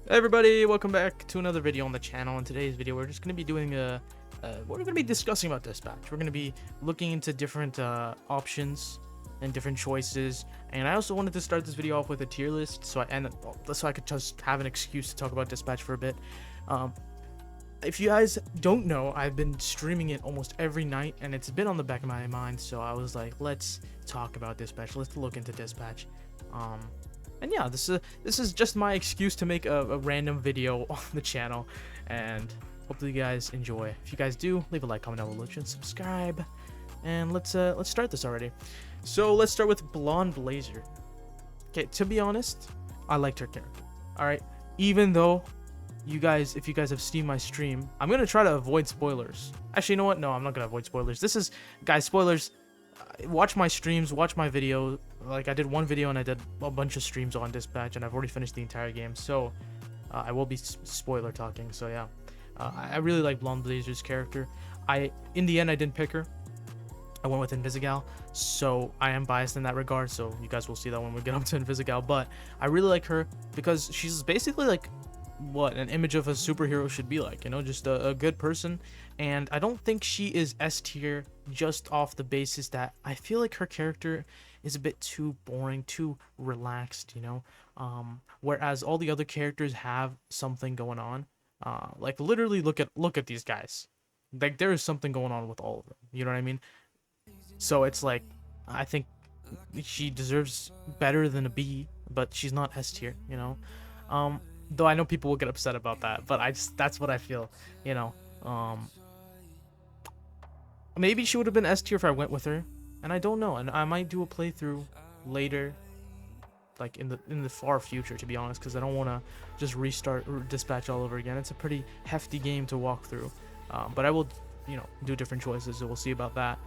Hey everybody, welcome back to another video on the channel. In today's video, we're just going to be doing we're going to be discussing about dispatch. We're going to be looking into different options and different choices. And I also wanted to start this video off with a tier list, so I could just have an excuse to talk about dispatch for a bit. If you guys don't know, I've been streaming it almost every night, and it's been on the back of my mind. So I was like, let's talk about dispatch. Let's look into dispatch. And yeah, this is just my excuse to make a random video on the channel, and hopefully you guys enjoy. If you guys do, leave a like, comment down below, and subscribe. And let's start this already. So let's start with Blonde Blazer. Okay, to be honest, I liked her character. All right, even though if you guys have seen my stream, I'm gonna try to avoid spoilers. Actually, you know what? No, I'm not gonna avoid spoilers. Guys, spoilers. Watch my streams, watch my video. Like, I did one video and I did a bunch of streams on dispatch, and I've already finished the entire game, so I will be spoiler talking. So yeah, I really like Blonde Blazer's character. In the end, I didn't pick her. I went with Invisigal, so I am biased in that regard, so you guys will see that when we get up to Invisigal. But I really like her because she's basically like what an image of a superhero should be like, you know, just a good person. And I don't think she is S tier just off the basis that I feel like her character is a bit too boring, too relaxed, you know. Whereas all the other characters have something going on. Like, literally look at these guys. Like, there is something going on with all of them, you know what I mean? So it's like, I think she deserves better than a B, but she's not S tier, you know. Though I know people will get upset about that, but that's what I feel, you know. Maybe she would have been S tier if I went with her, and I don't know. And I might do a playthrough later, like in the far future, to be honest, because I don't want to just restart dispatch all over again. It's a pretty hefty game to walk through, but I will, you know, do different choices, so we'll see about that.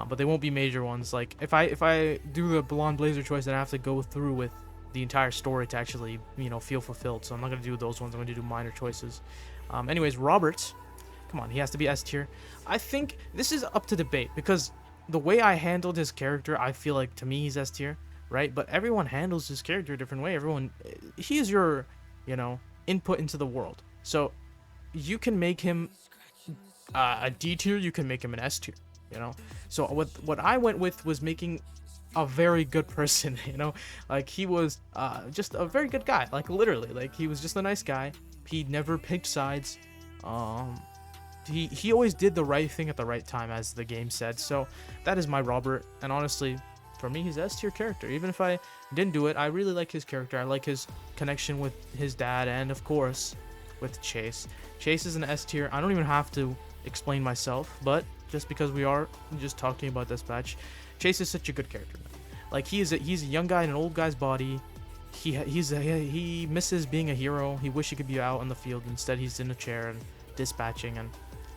But they won't be major ones. Like, if I do the Blonde Blazer choice, then I have to go through with the entire story to actually, you know, feel fulfilled. So I'm not gonna do those ones. I'm gonna do minor choices. Anyways, Robert, come on, he has to be S tier. I think this is up to debate, because the way I handled his character, I feel like to me he's S tier, right? But everyone handles his character a different way. He is your, you know, input into the world. So you can make him a D tier, you can make him an S tier, you know. So what I went with was making a very good person, you know. Like, he was just a very good guy, like, literally, like, he was just a nice guy. He never picked sides. He always did the right thing at the right time, as the game said. So that is my Robert, and honestly, for me, he's S tier character. Even if I didn't do it, I really like his character. I like his connection with his dad, and of course with Chase. Chase is an S tier. I don't even have to explain myself, but just because we are just talking about dispatch, Chase is such a good character, man. Like, he's a young guy in an old guy's body. He misses being a hero. He wish he could be out on the field. Instead, he's in a chair and dispatching, and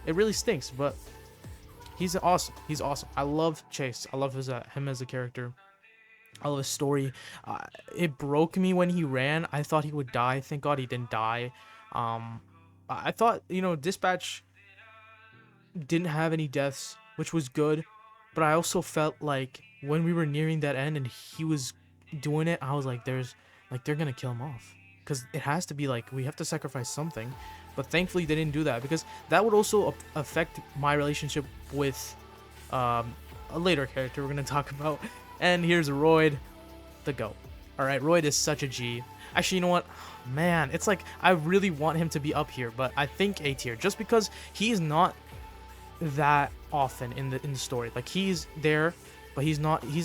it really stinks. But he's awesome. He's awesome. I love Chase. I love him as a character. I love his story. It broke me when he ran. I thought he would die. Thank God he didn't die. I thought, you know, dispatch didn't have any deaths, which was good. But I also felt like when we were nearing that end and he was doing it, I was like, they're gonna kill him off, because it has to be like, we have to sacrifice something. But thankfully they didn't do that, because that would also affect my relationship with a later character we're gonna talk about. And here's Royd, the GOAT. All right, Royd is such a G. Actually, you know what, man, it's like, I really want him to be up here, but I think A tier, just because he's not that often in the story. Like, he's there, but he's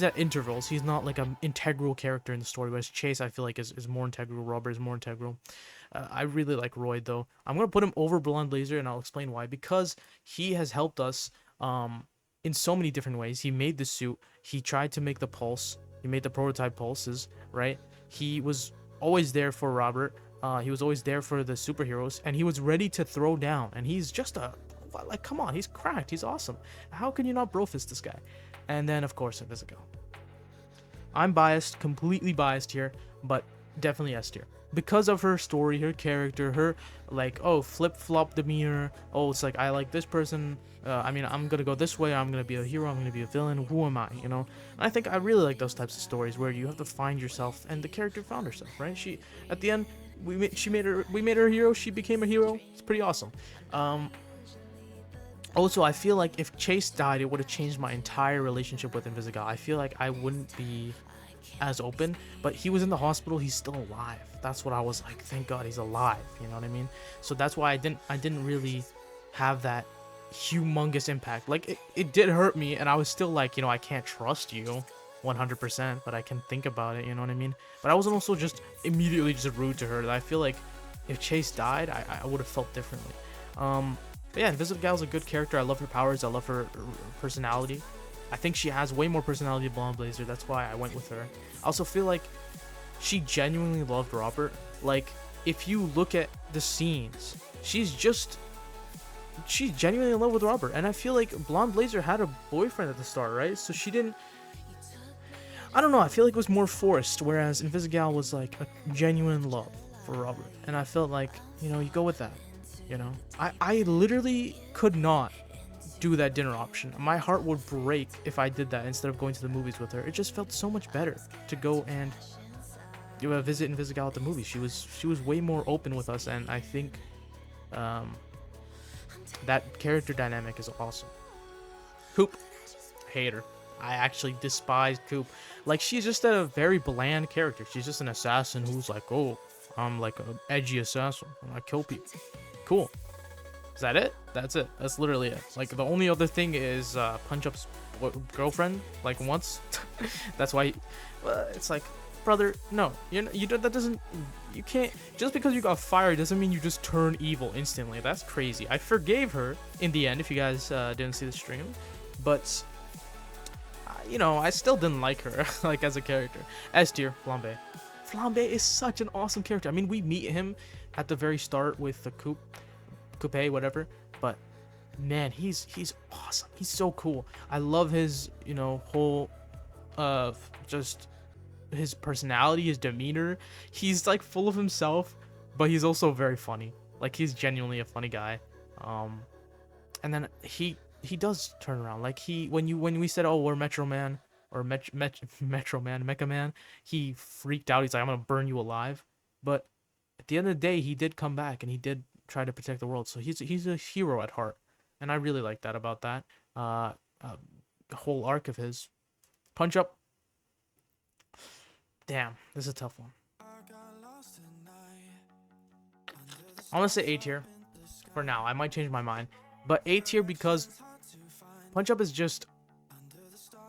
at intervals. He's not like an integral character in the story, whereas Chase, I feel like, is more integral. Robert is more integral. I really like Royd, though. I'm gonna put him over Blonde Blazer, and I'll explain why. Because he has helped us in so many different ways. He made the suit. He tried to make the pulse. He made the prototype pulses, right? He was always there for Robert. He was always there for the superheroes, and he was ready to throw down. And he's just like, come on, he's cracked. He's awesome. How can you not brofist this guy? And then, of course, Invisigal. I'm biased, completely biased here, but definitely S tier. Because of her story, her character, her, like, oh, flip-flop demeanor. Oh, it's like, I like this person. I mean, I'm gonna go this way. I'm gonna be a hero. I'm gonna be a villain. Who am I, you know? And I think I really like those types of stories where you have to find yourself, and the character found herself, right? She, at the end, we made her a hero. She became a hero. It's pretty awesome. Also, I feel like if Chase died, it would have changed my entire relationship with Invisigal. I feel like I wouldn't be as open, but he was in the hospital. He's still alive. That's what I was like. Thank God he's alive. You know what I mean? So that's why I didn't really have that humongous impact. Like it did hurt me, and I was still like, you know, I can't trust you 100%, but I can think about it. You know what I mean? But I wasn't also just immediately just rude to her. I feel like if Chase died, I would have felt differently. But yeah, Invisigal's a good character. I love her powers. I love her personality. I think she has way more personality than Blonde Blazer. That's why I went with her. I also feel like she genuinely loved Robert. Like, if you look at the scenes, she's genuinely in love with Robert. And I feel like Blonde Blazer had a boyfriend at the start, right? So she didn't... I don't know. I feel like it was more forced, whereas Invisigal was like a genuine love for Robert. And I felt like, you know, you go with that. You know, I literally could not do that dinner option. My heart would break if I did that instead of going to the movies with her. It just felt so much better to go and visit Invisigal at the movies. She was way more open with us, and I think that character dynamic is awesome. Coop, hate her. I actually despised Coop. Like, she's just a very bland character. She's just an assassin who's like, oh, I'm like an edgy assassin. I kill people. Cool. Is that it? That's it. That's literally it. Like, the only other thing is Punch Up's girlfriend, like, once. That's why it's like, brother, no, that doesn't, you can't, just because you got fired doesn't mean you just turn evil instantly. That's crazy. I forgave her in the end, if you guys didn't see the stream, but you know, I still didn't like her like as a character. S tier, Flambe. Flambe is such an awesome character. I mean, we meet him at the very start with the coupe, whatever, but man, he's awesome. He's so cool. I love his, you know, whole just his personality, his demeanor. He's like full of himself, but he's also very funny. Like, he's genuinely a funny guy. And then he does turn around. Like, when we said, oh, we're Metro Man or Metro Man, Mecha Man, he freaked out. He's like, I'm gonna burn you alive. But at the end of the day, he did come back and he did try to protect the world. So he's a hero at heart, and I really like that about that whole arc of his. Punch Up. Damn, this is a tough one. I want to say A tier for now. I might change my mind, but A tier because Punch Up is just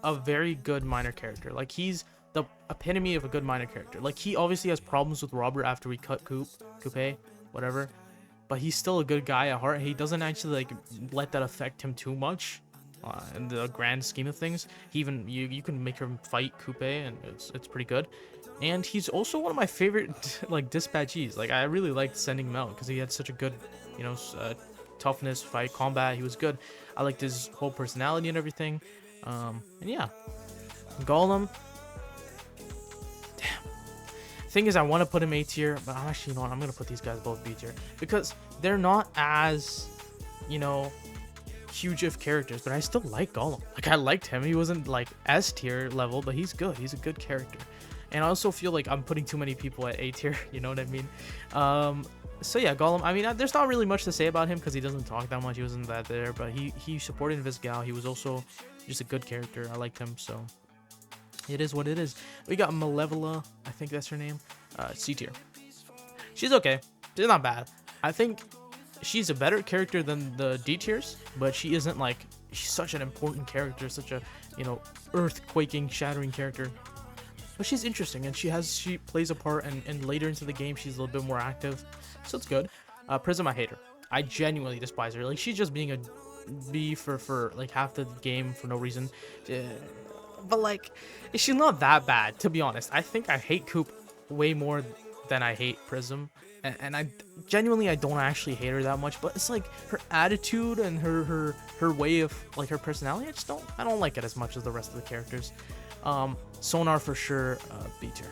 a very good minor character. Like, he's the epitome of a good minor character. Like, he obviously has problems with Robert after we cut Coupe, whatever, but he's still a good guy at heart. He doesn't actually like let that affect him too much in the grand scheme of things. He even you can make him fight Coupe, and it's pretty good. And he's also one of my favorite like dispatchees. Like, I really liked sending him out because he had such a good, you know, toughness, fight, combat. He was good. I liked his whole personality and everything. And yeah, Golem. Damn. Thing is, I want to put him A tier, but I'm actually, you know what, I'm gonna put these guys both B tier because they're not as, you know, huge of characters, but I still like Golem. Like, I liked him. He wasn't like S tier level, but he's good. He's a good character. And I also feel like I'm putting too many people at A tier. You know what I mean? So yeah, Golem. I mean, there's not really much to say about him because he doesn't talk that much. He wasn't that there, but he supported Invisigal. He was also just a good character. I liked him, so it is what it is. We got Malevola. I think that's her name. C tier. She's okay. She's not bad. I think she's a better character than the D tiers, but she isn't like, she's such an important character, such a, you know, earth-quaking, shattering character. But she's interesting, and she plays a part, and later into the game she's a little bit more active, so it's good. Prism, I hate her. I genuinely despise her. Like, she's just being a B for like half the game for no reason. But like, she's not that bad, to be honest. I think I hate Coupe way more than I hate Prism, and I genuinely, I don't actually hate her that much, but it's like her attitude and her way of, like, her personality, I don't like it as much as the rest of the characters. Sonar for sure, B tier.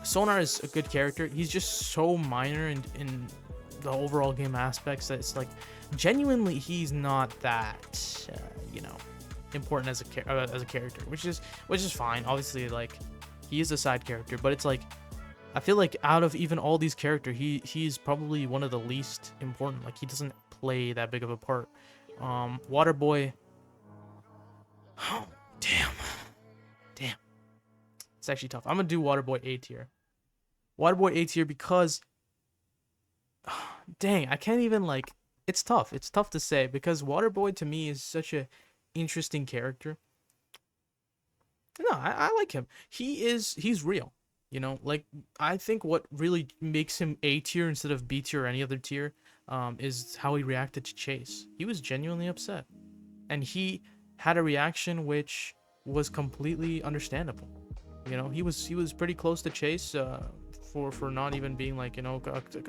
Sonar is a good character. He's just so minor in the overall game aspects that it's like, genuinely, he's not that you know, important as a character, which is fine. Obviously, like, he is a side character, but it's like, I feel like out of even all these characters, he's probably one of the least important. Like, he doesn't play that big of a part. Waterboy. Oh, damn. Damn. It's actually tough. I'm gonna do Waterboy A tier. Waterboy A tier because, dang, I can't even, like, it's tough. It's tough to say because Waterboy to me is such a interesting character. No, I like him. He's real. You know, like, I think what really makes him A tier instead of B tier or any other tier is how he reacted to Chase. He was genuinely upset. And he had a reaction which was completely understandable. You know, he was pretty close to Chase for not even being, like, you know,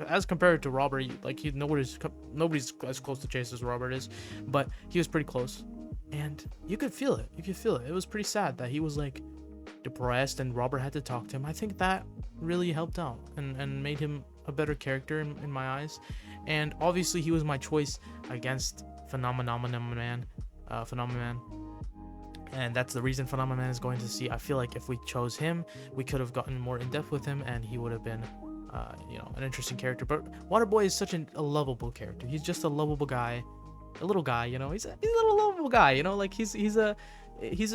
as compared to Robert, like, nobody's as close to Chase as Robert is, but he was pretty close. And you could feel it. You could feel it. It was pretty sad that he was, like, depressed and Robert had to talk to him. I think that really helped out and made him a better character in my eyes. And obviously he was my choice against Phenomenon. And that's the reason Phenomenon is going to see. I feel like if we chose him, we could have gotten more in depth with him and he would have been you know, an interesting character. But Waterboy is such a lovable character. He's just a lovable guy, a little guy, you know. He's a little lovable guy, you know. Like, he's a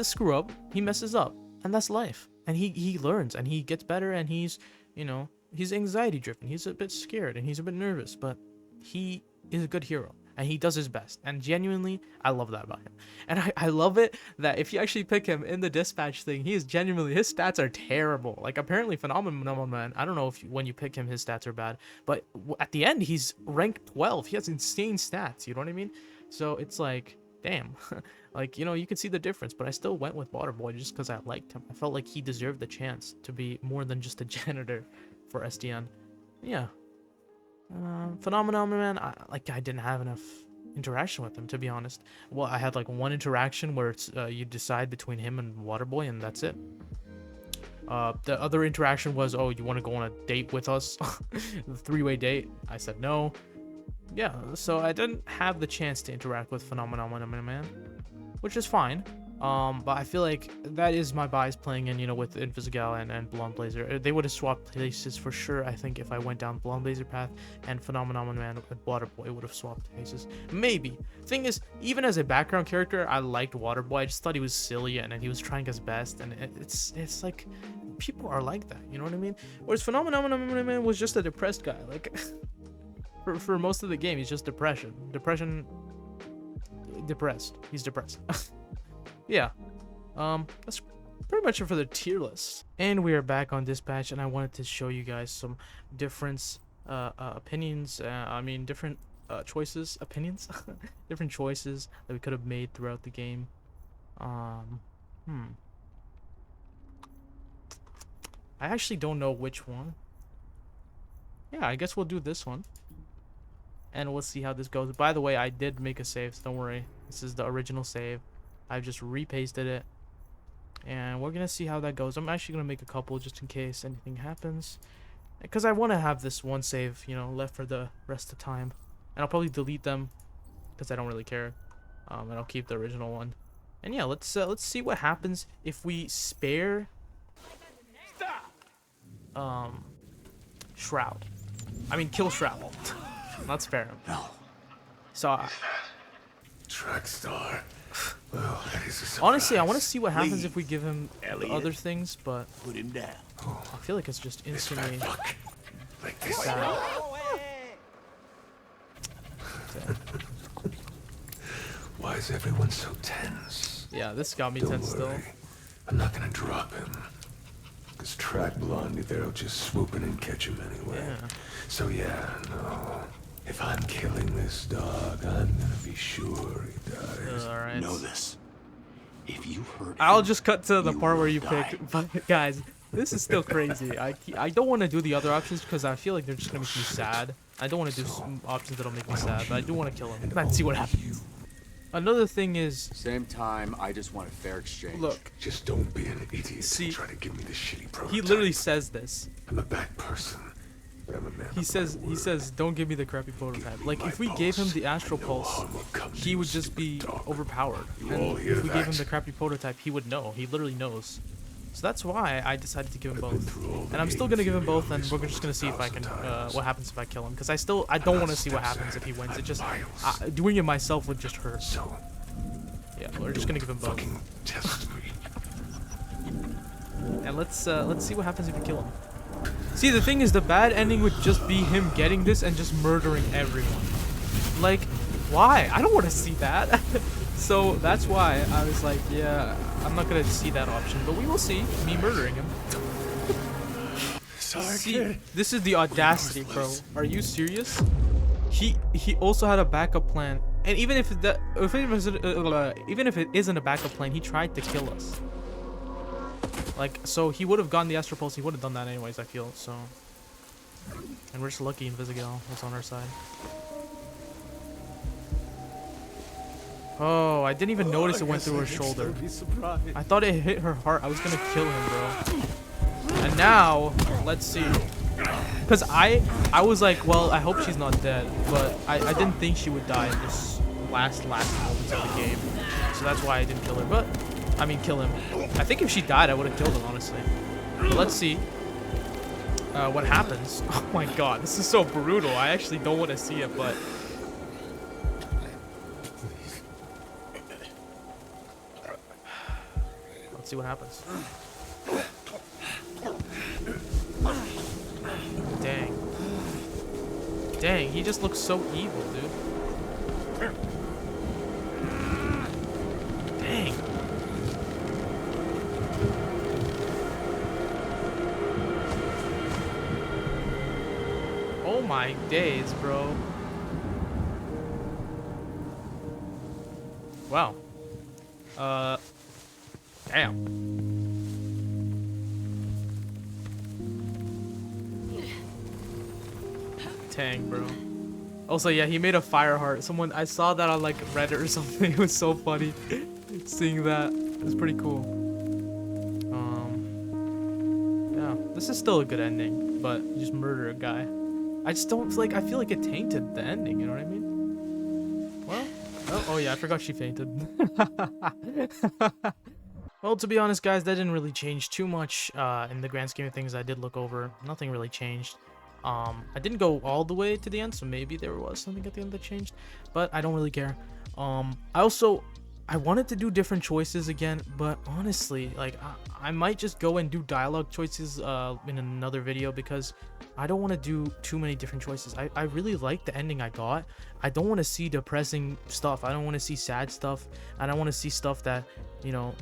screw up. He messes up, and that's life. And he learns and he gets better, and he's, you know, he's anxiety driven. He's a bit scared and he's a bit nervous, but he is a good hero and he does his best. And genuinely, I love that about him. And I love it that if you actually pick him in the dispatch thing, he is genuinely, his stats are terrible. Like, apparently Phenomenon, I don't know if when you pick him his stats are bad, but at the end he's ranked 12. He has insane stats, you know what I mean? So it's like, damn. Like, you know, you could see the difference, but I still went with Waterboy just because I liked him. I felt like he deserved the chance to be more than just a janitor for SDN. Yeah. Phenomenon, man, I didn't have enough interaction with him, to be honest. Well, I had like one interaction where it's you decide between him and Waterboy, and that's it. The other interaction was, oh, you want to go on a date with us? The three-way date. I said no. Yeah, so I didn't have the chance to interact with Phenomenon, man, which is fine. But I feel like that is my bias playing in, you know, with Invisigal and Blonde Blazer. They would have swapped places for sure, I think, if I went down Blonde Blazer path, and Phenomenon Man and Waterboy would have swapped places. Maybe. Thing is, even as a background character, I liked Waterboy. I just thought he was silly and he was trying his best, and it's like, people are like that, you know what I mean? Whereas Phenomenon Man was just a depressed guy. Like, for most of the game, he's just depressed. He's depressed. Yeah, that's pretty much it for the tier list. And we are back on Dispatch, and I wanted to show you guys some different opinions. Different choices, opinions, different choices that we could have made throughout the game. I actually don't know which one. Yeah, I guess we'll do this one, and we'll see how this goes. By the way, I did make a save, so don't worry. This is the original save. I've just repasted it, and we're gonna see how that goes. I'm actually gonna make a couple just in case anything happens, because I want to have this one save, you know, left for the rest of the time, and I'll probably delete them because I don't really care, and I'll keep the original one. And yeah, let's see what happens if we spare Shroud. I mean, kill Shroud, not spare him. No. So Trackstar. Well, that is a surprise. honestly, I want to see what happens if we give him Elliot. other things, but Put him down. I feel like it's just instantly Like this. sad. Why is everyone so tense? Yeah, this got me Don't tense still. worry. I'm not gonna drop him. Cause Track Blondie there'll just swoop in and catch him anyway. Yeah. So yeah, no. If I'm killing this dog, I'm gonna be sure he dies. Alright. Know this. If you hurt I'll him, just cut to the you part where will you die. pick. But guys, this is still crazy. I don't want to do the other options because I feel like they're just gonna make me sad. I don't want to do some options that'll make me sad, but I do want to kill him and see what happens. Another thing is, Same time, I just want a fair exchange. look, Just don't be an idiot See, and try to give me the shitty prototype. he literally says this. I'm a bad person, but I'm a man. He says, don't give me the crappy prototype. Like, if we gave him the Astral Pulse, he would just be overpowered. And if we gave him the crappy prototype, he would know. He literally knows. So that's why I decided to give him both. And I'm still gonna give him both, and we're just gonna see if I can, what happens if I kill him. Because I don't want to see what happens if he wins. It just, doing it myself would just hurt. So, Yeah, we're just gonna give him both. fucking test me. And let's see what happens if you kill him. See, the thing is, the bad ending would just be him getting this and just murdering everyone. Like, why? I don't want to see that. So that's why I was like, yeah, I'm not gonna see that option. But we will see me murdering him. Sorry, See, kid. this is the audacity, bro. Are you serious? He also had a backup plan, and even if even if it isn't a backup plan, he tried to kill us. Like, so he would have gotten the Astral Pulse. He would have done that anyways, I feel. So, and we're just lucky Invisigal was on our side. Oh, I didn't even notice it went through her shoulder. I thought it hit her heart. I was gonna kill him, bro. And now, let's see. Because I was like, well, I hope she's not dead. But I didn't think she would die in this last moments of the game. So that's why I didn't kill her. But, I mean, kill him. I think if she died, I would have killed him, honestly. But let's see what happens. Oh my god, this is so brutal. I actually don't want to see it, but... Let's see what happens. Dang. Dang, he just looks so evil, dude. Dang. Oh my days, bro. Wow. Damn. Dang, bro. Also, yeah, he made a fire heart. I saw that on like Reddit or something. It was so funny seeing that. It was pretty cool. Yeah, this is still a good ending, but you just murder a guy. I just don't feel like, I feel like it tainted the ending, you know what I mean? Well, oh yeah, I forgot she fainted. Well, to be honest, guys, that didn't really change too much in the grand scheme of things. I did look over. Nothing really changed. I didn't go all the way to the end, so maybe there was something at the end that changed, but I don't really care. I wanted to do different choices again, but honestly, like, I might just go and do dialogue choices in another video, because I don't want to do too many different choices. I really like the ending I got. I don't want to see depressing stuff. I don't want to see sad stuff. I don't want to see stuff that, you know,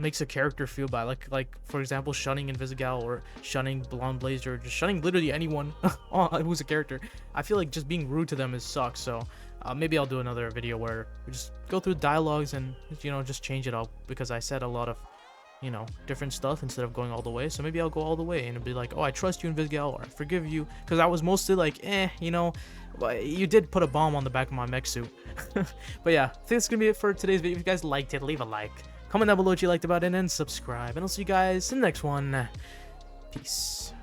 makes a character feel bad, like for example, shunning Invisigal, or shunning Blonde Blazer, or just shunning literally anyone who's a character. I feel like just being rude to them sucks. So maybe I'll do another video where we just go through dialogues and, you know, just change it up, because I said a lot of, you know, different stuff instead of going all the way. So maybe I'll go all the way and it'll be like, oh, I trust you, Invisigal, or I forgive you, because I was mostly like, you know, you did put a bomb on the back of my mech suit. But yeah, I think that's gonna be it for today's video. If you guys liked it, leave a like. Comment down below what you liked about it, and subscribe. And I'll see you guys in the next one. Peace.